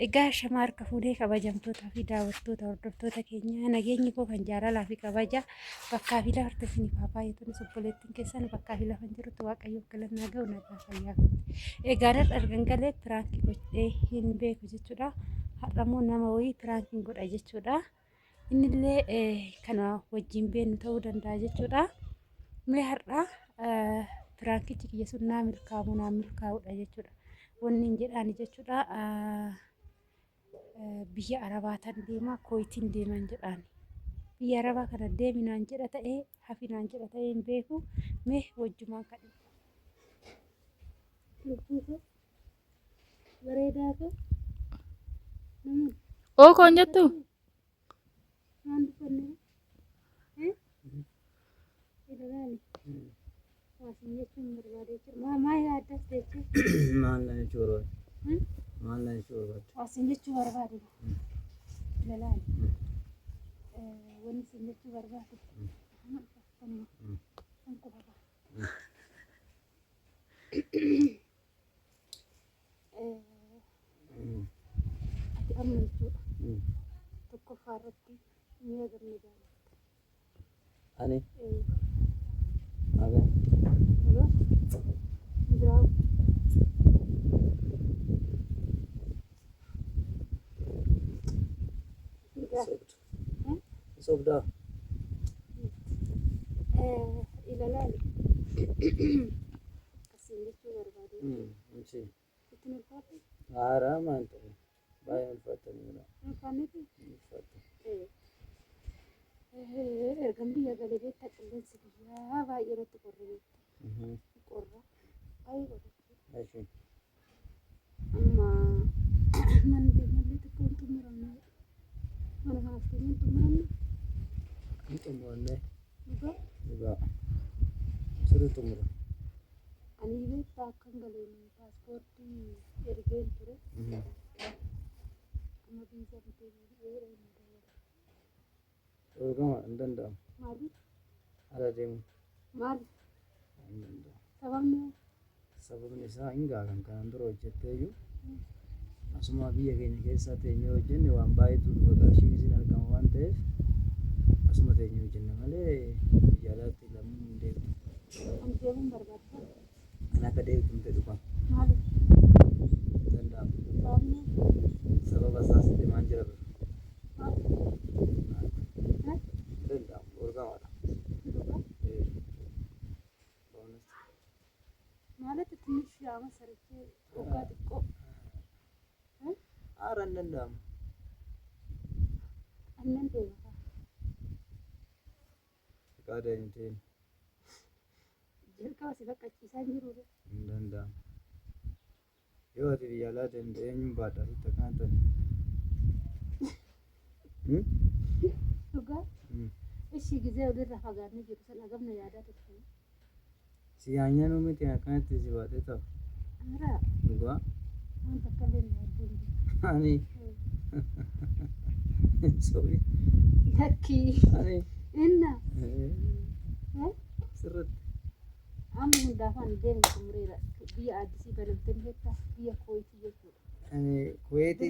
Egaa shamaa harka fuudhee kabajamtootaa fi daawwattoota hordoftoota keenya nageenyi koo kan jaalalaa fi kabaja bakkaa fi lafa isiniif haa baay'atuun obboleettiin keessan bakkaa fi lafa jirtu waaqayyoof galannaa ga'u nagaa fayyaa. Egaa dargan galee piraankii godhee hin beeku jechuudha. Har'ammoo nama wayii piraankiin godha jechuudha. Innillee kana wajjin beenu ta'uu danda'a jechuudha. Mee har'a piraankichi kiyya sun naa milkaa'uudha jechuudha. Wanni hin jedhaan jechuudha. Biyya Arabaatan deemaa Kooyitiin deeman jedhaan biyya Arabaa kana deeminaan jedha ta'ee hafinaan jedha ta'ee hin beeku mee wajjumaan kadhi bareedaa ta'e oo koon jettu waan dubbanne ilaali waasin jechuun barbaadee jira maa yaaddas jechuun maal na jechuudha maal waasin jechuu barbaade ilaali wanni sin jechuu barbaade ati amma jechuudha tokkoffaa irratti mi'a gamna jaalatta ani agan Bravo. sobda Ilaali. Asin jechuu barbaade. Miti. Itti ulfaate? Haaraa maan ta'e baay'ee ulfaatanidha. Ulfaanneeti? Ulfaata. Ergan biyya galee beektaa qilleensi biyyaa baay'ee irratti qorra beekta. Qorra. Baay'ee qorra. Ashii. Amma manni deemallee xiqqoo hin xumuramne. Mana kanaaf keenya hin xumuramne. Hin xumuranne. Dhugaa? Dhugaa. Sirrii xumura. Ani beektaa akkan galeen paaspoortii ergeen ture. Amma biizaa bitee biyya hin daawwatu. Dorgama hin danda'amu. Maaliif? Ala deemu. Maaliif? Hin danda'amu. Sababni Sababni isaa hin gaagan kanaan dura hojjetteeyyuu asuma biyya keenya keessaa teenyee hojjenne waan baay'eetu dhufa qarshiin isin argama waan ta'eef asuma teenyee hojjenne malee biyya alaatti lammuu hin deemtu. ani deemuun barbaachisa. Ani akka deemtu hin fedhu kan Maaliif? hin danda'amu. Sababni Sababa isaas deemaan jira bira. maaliif? Hin danda'amu. Dorgamaadha. Dhugaa? Bonus. ማለት ትንሽ ያማ ሰርቼ ወጋ ጥቆ Haara hin danda'amu. አንን ደማ Qaada hin ta'in ጀልካ ሲበቃ ጂሩ hin danda'amu. Yoo ati biyya alaa deemte eenyuun baadhaa sitti akkaan ta'e? ዱጋ እሺ ጊዜ ወደ ፈጋነ ጅሩ ሰላገምነ ያዳ ተከ Si yaanyaan miti akkanatti si baatee ta'u. አራ Dhugaa. አንተ ከለን ያደል Ani. Sobi. ለኪ Ani. እና Sirriitti. አም ሁንዳፋን ደም ኩምሬራ ቢያ አዲስ በለምተን ሄታ ቢያ ኮይቲ ጀቱ Ani Kuweetii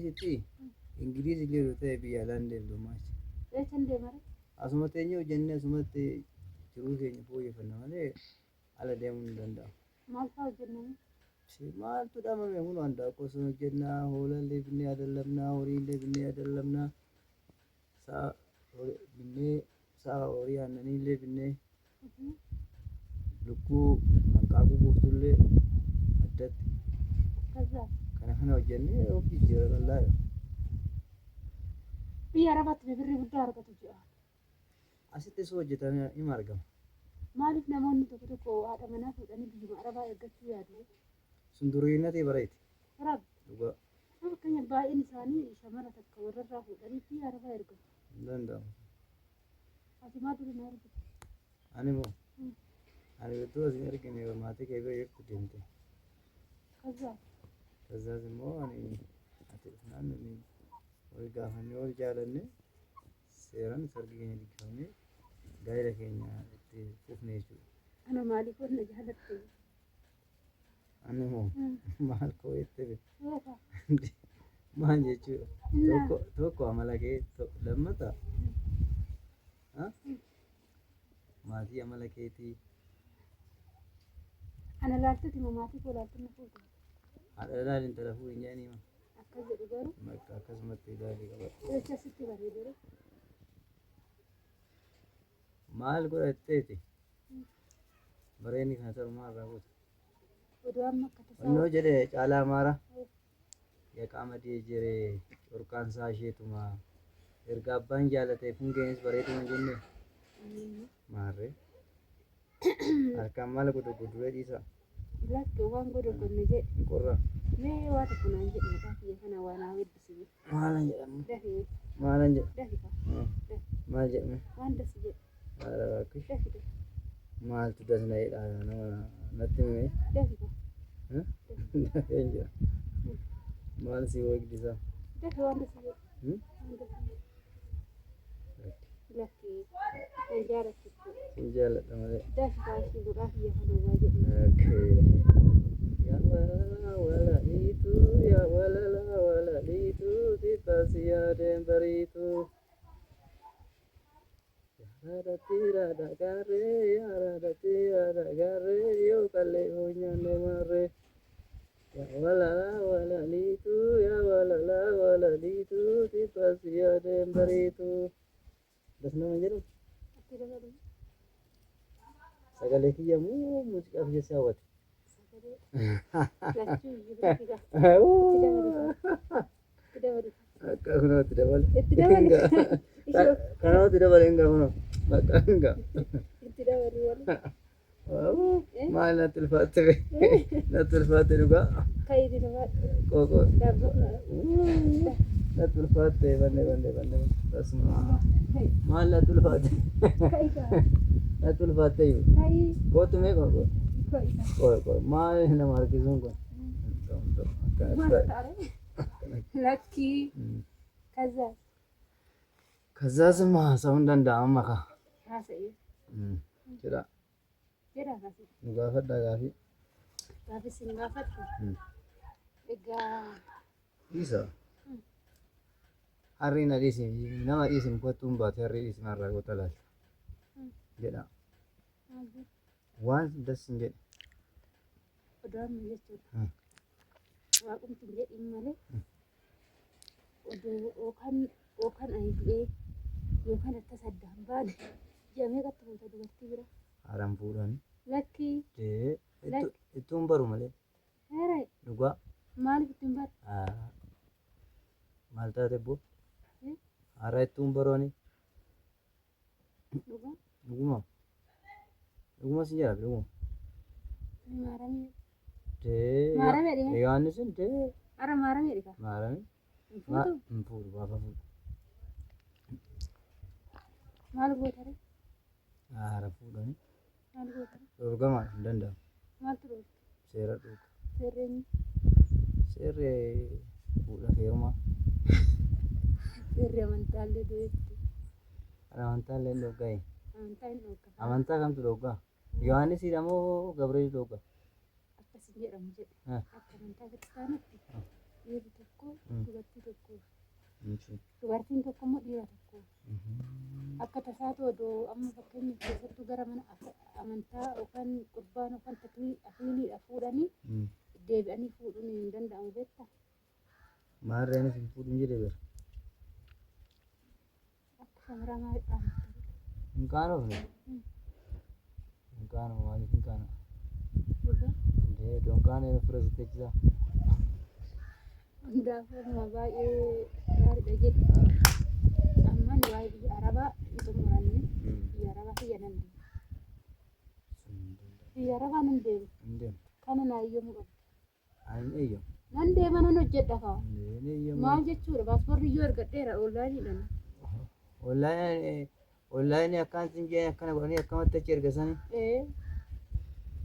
sitti Ingiliizi jiru ta'e biyya alaa hin deemtu maachi. እቸን ደማረ Asuma teenyee hojjennee asumatti jiruu keenya fooyyeffanna malee ala deemuun hin danda'amu. ማልፋ ጀነነ Maaltu dhamame kun wanta akkasuma hojjennaa hoolallee binnee adallamnaa horiillee binnee adallamnaa sa'a horii aannaniillee binnee lukkuu hanqaaquu buuftullee addatti ከዛ kana hojjennee of jijjiirra lallaadha. ቢያ አረባት በብር ጉዳ አርገቱ ጅራ Asitti osoo hojjetamee hima argama. maaliif namoonni tokko tokko haadha manaa fuudhanii biyyuma arabaa eeggachuu yaadu? Sun duriinnatee bareeti. Raab, Dhugaa fakkeenya baay'een isaanii shamara takka warrarraa fuudhanii biyya arabaa ergatu. hin danda'amu. Ati maa duri na argite? Ani moo ani bidduu asin argine maatii kee bira jirtu deemte. Kaza Kazaas immoo ani ati naannoo wal gaafannee wal jaalanne seeraan sargi keenya dhiqifamee gaa'ela keenya itti fufne jechuudha. ana maaliif wanna jaalatte? Ani moo maal koo itti Maal jechuudha? Tokko amala kee lammata maatii amala keetii Ana laaltuuti maatii koo laaltu na fuutu. haadha ilaalin intala fuudhin jedhanii hima. Akkas jedhu garuu. Akkasumatti ilaalii qaba. Jecha sitti bareedu. Maal godhatteeti? Bareenni kana ta'u maal irraa goota? Oduu amma akka tasaa. Onnoo jedhee Caalaa Amaara yaa qaama jiree corqaan isaa isheetuma erga abbaan jaalatee fungeenis bareeduma jennee maarree harkaan maal godhu guduree dhiisa. Lakki waan godhu gonne jedhe. Qorra. Mee waa tokko naan jedhe maqaa kiyya kana waa naa weddisiise. Maalan jedhamu? Dafee. Maalan jedha? Dafifa. Maal jedhame? Waan dasi jedhe. Maal rakkish? Dafite. Maaltu dasna jedha nama natti himee? Dafifa. Dafee hin jira. Maal si wagdisaa? Dafi waan dasi jedhe. Waan dasi jedhe. Lakki. Kan jaallattu. Sin jaalladha malee. Dafifa ishee godhaa kiyya kana waa jedhe. Ya walalitu, ya walalitu, titasiya dembaritu. Ya rada gare, yo kale honyane mare. Ya walalitu, titasiya dembaritu. Dasna manjiru. Sagalee kiyya muuziqaa fi jecha hawwate. Akka kunuutti dabale. Kanaatti dabale hingaa kunoo bakka hingaa. Maal natti ulfaatte natti ulfaatte dhugaa. Qoqoo. Natti ulfaatte banne. Tasuma maal natti ulfaatte. Natti ulfaatte iyyuu. Kootu mee qoqoo. Qoy maal nama harkisuun kun. Lakki. Kazaasuma haasa'uun danda'ama ka. Haasa'ee. Jedha. Jedhaa haasa'e. Nu gaafadhaa gaafii. Gaafii sin gaafadhu. Egaa. Dhiisa. Harri na dhiisi nama dhiisin kottuun baate harri dhiisi narraa goota laata. Jedha. Waan dassin jedhe. Oduu amma jechuudha. Waaqumti hin jedhin malee oduu yookaan ani du'ee yookaan akka saddaan baane jamee qatta fuuta dubartii bira. Haaraan fuudhanii. Lakki. Ittuun baru malee. Heeree. Dhugaa. Maaliif ittiin baru? Maal taate boo? Haaraa ittuun barooni. Dhugaa. Dhuguma. Dhuguma si jala dhuguma. Maaramee. Maaramee dhigee. Egaan isin Ara maaramee dhigaa. Maaramee. Hin fuudhu gaafa fuudhu. Maal gootare? Haara fuudhanii. Maal gootare? Dorgamaa hin danda'amu. Maaltu dhoofu? Seera dhuga. Seerreenyi. Seerree fuudha heerumaa. Seerri amantaallee du'eetti. Amantaallee hin dhoggaa'e. Amantaa hin dhooga. Amantaa kamtu dhoggaa? Yohaannisiidha moo Gabriel dhoggaa? Akkasin jedhamu jedhe. Akka amantaa kiristaanaatti dhiirri tokko dubartii tokko. Dubartiin tokko immoo dhiira tokko. Akka tasaatu odoo amma fakkeenyaaf keessattuu gara mana amantaa yookaan qurbaan yookaan akiliiliidha fuudhanii deebi'anii fuudhuun hin danda'amu beektaa? Maarreenis hin fuudhin jedhee bira. Akka shamaraa maalidhaan? Hin qaanofne. Hin qaanoo maaliif hin qaanoo? Donkaanee fira sitteechisaa. Hundaafuu baay'ee gaariidha jedhe. Amman waa'ee biyya Arabaa hin xumuranne biyya Arabaa fayyadan deemu. Biyya Arabaa nan deemu. Kana naa eeyyamu qabu. Ani eeyyamu. Nan deema nan hojjedha kaa. Maal jechuudha paaspoortii iyyuu ergadheera onlaayiniidhaan. Onlaayinii akkaan siin jeen akkana godhanii akkamatti achi ergasanii.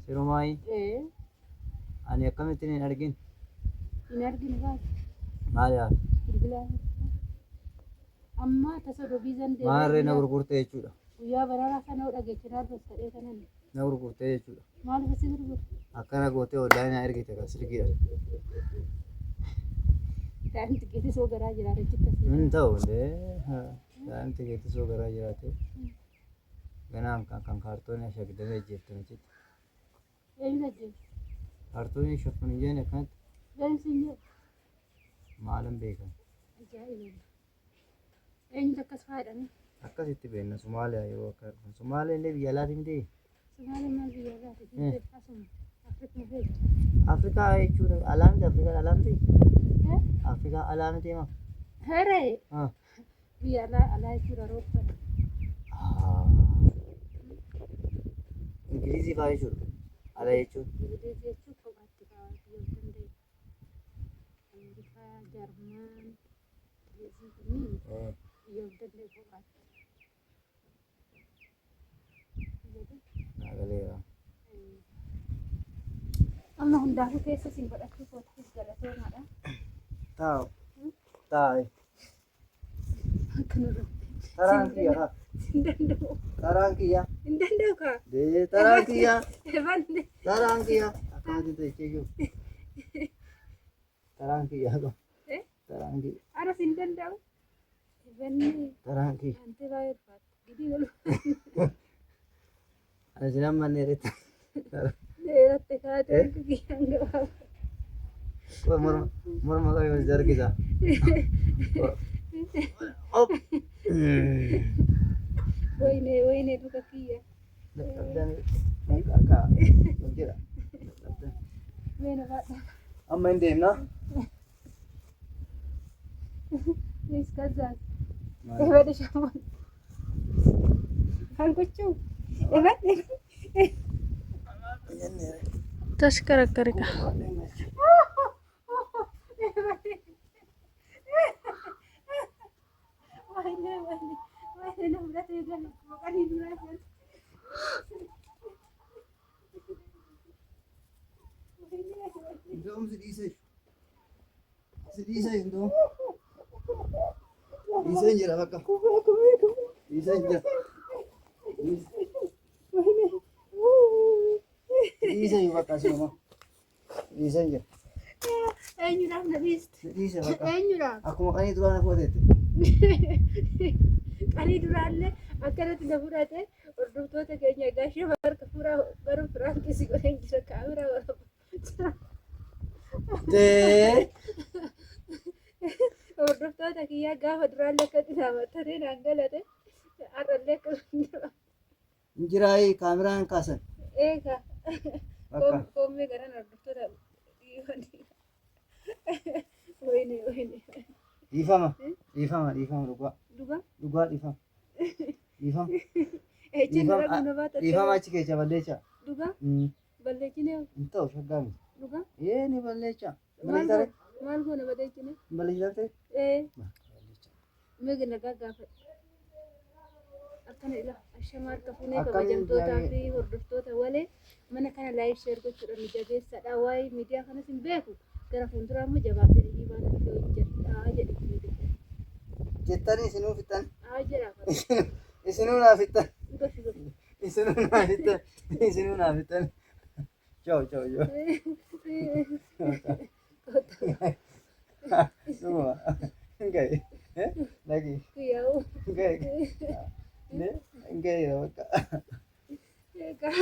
Sirumaayi. Ani akkamittiin hin argin. Hin argine baatu. Maal yaadu? Bilbilaan. Amma tasa dobiizan deema. Maarree na gurgurte jechuudha. Guyyaa bararaa kana yoo dhageechinaa sadee kanan. Na gurgurte jechuudha. Maaliif si gurgurte? Akkana gootee onlaayinaa ergite kan silkiidha. daanti keetti soo garaa jiraate jettasi. ta'u daanti keetti soo garaa jiraate ganaan kan kaartoonii ashagdamee ejjeettanii jetti. Eenyu ajjeesu? Kaartoonii shaffan ijeen akkanatti Leensi hin jiru. maalan beekan. Ajaa'iba. Eenyu akkas faayadhame? Akkasitti beekna Somaaliyaa yeroo akka argan. Somaaliyaa illee biyya alaati miti. Somaaliyaa maal biyya alaati? Asuma Afrikaa beektu. Afrikaa jechuun alaa miti Afrikaan alaa miti. Afrikaan alaa miti maa? Heree. Biyya alaa jechuudha roobfata. Ingilizii fa'aa jechuudha. Alaa jechuun. Ingilizii jechuun kophaatti kaawwachuu yoo danda'e. Ameerikaa, Jarmaan, Ingilizii kunniin yoo danda'e kophaatti. Nagaleera. Amma hundaafuu keessa siin godhachuu kootis galatoomaadha. Taa'u. Taa'e. Akkanuma. Taraan kiyya. Hin danda'u. Taraan kiyya. Hin danda'u kaa. Taraan kiyya. Ebanne. Taraan kiyya. Akkamitti ta'e jiru. Taraan kiyya. Taraan kiyya. Aras hin danda'u. Ebanne. Taraan kiyya. Antee baay'ee ulfaata. Gidii galu. Ani sinan manneeretti. Dheeratte kaatee kiyyaan gabaabaa. Morma qabii wal jargisa. Wayne dhuga kiyya. Meena baadhaa. Amma hin deemna. Miskazaan. Ebade shaman. Kan gochuu. Ebade. Tashkarakarika. Indom sedih saya indom. Bisa jera bakka. Bisa jera. Bisa juga bakka semua. Bisa jera. Eenyudhaaf na dhiiste? Bisa bakka. Eenyudhaaf? Akkuma qanii duraan akka godhette. Qanii duraallee akkanatti na fudhate hordoftoota keenya gaashee harka furaa garuu firaankiisii godheen jira kaameraa warabaa. Hordoftoota kiyyaa gaafa duraallee akkatti dhaabatanii naan galate har'allee akkasuma Injiraay kaameraan kaasan. eegaa koommee garan hordoftoota dhiifanii. Wayne. Dhiifama dhugaa. Dhugaa? Dhugaa dhiifama. Ejjeen dura guna baata. Dhiifama achi keessa balleessa. Dhugaa? Balleechinee Hin ta'u shaggaami. dhugaa? Ni balleessa. Maal goona balleechinee? Balleessa. Mee nagaa gaafadha. Akkana ila ashamaa harka fuunee kabajamtootaa fi hordoftoota walee mana kana laayif sheer gochuudhaan nu jabeessadha. Waa'ee miidiyaa kanas hin beeku. Gara fuulduraa immoo jabaatee dhiibaan akka hojjedhaa jedhe. Jettanii isinuu fixan. Jedhaa. Isinuu naa fixan. Isinuu naa fixan. Ciao. Semua. Enggak. Lagi. Kuyau. Enggak ya, Kak.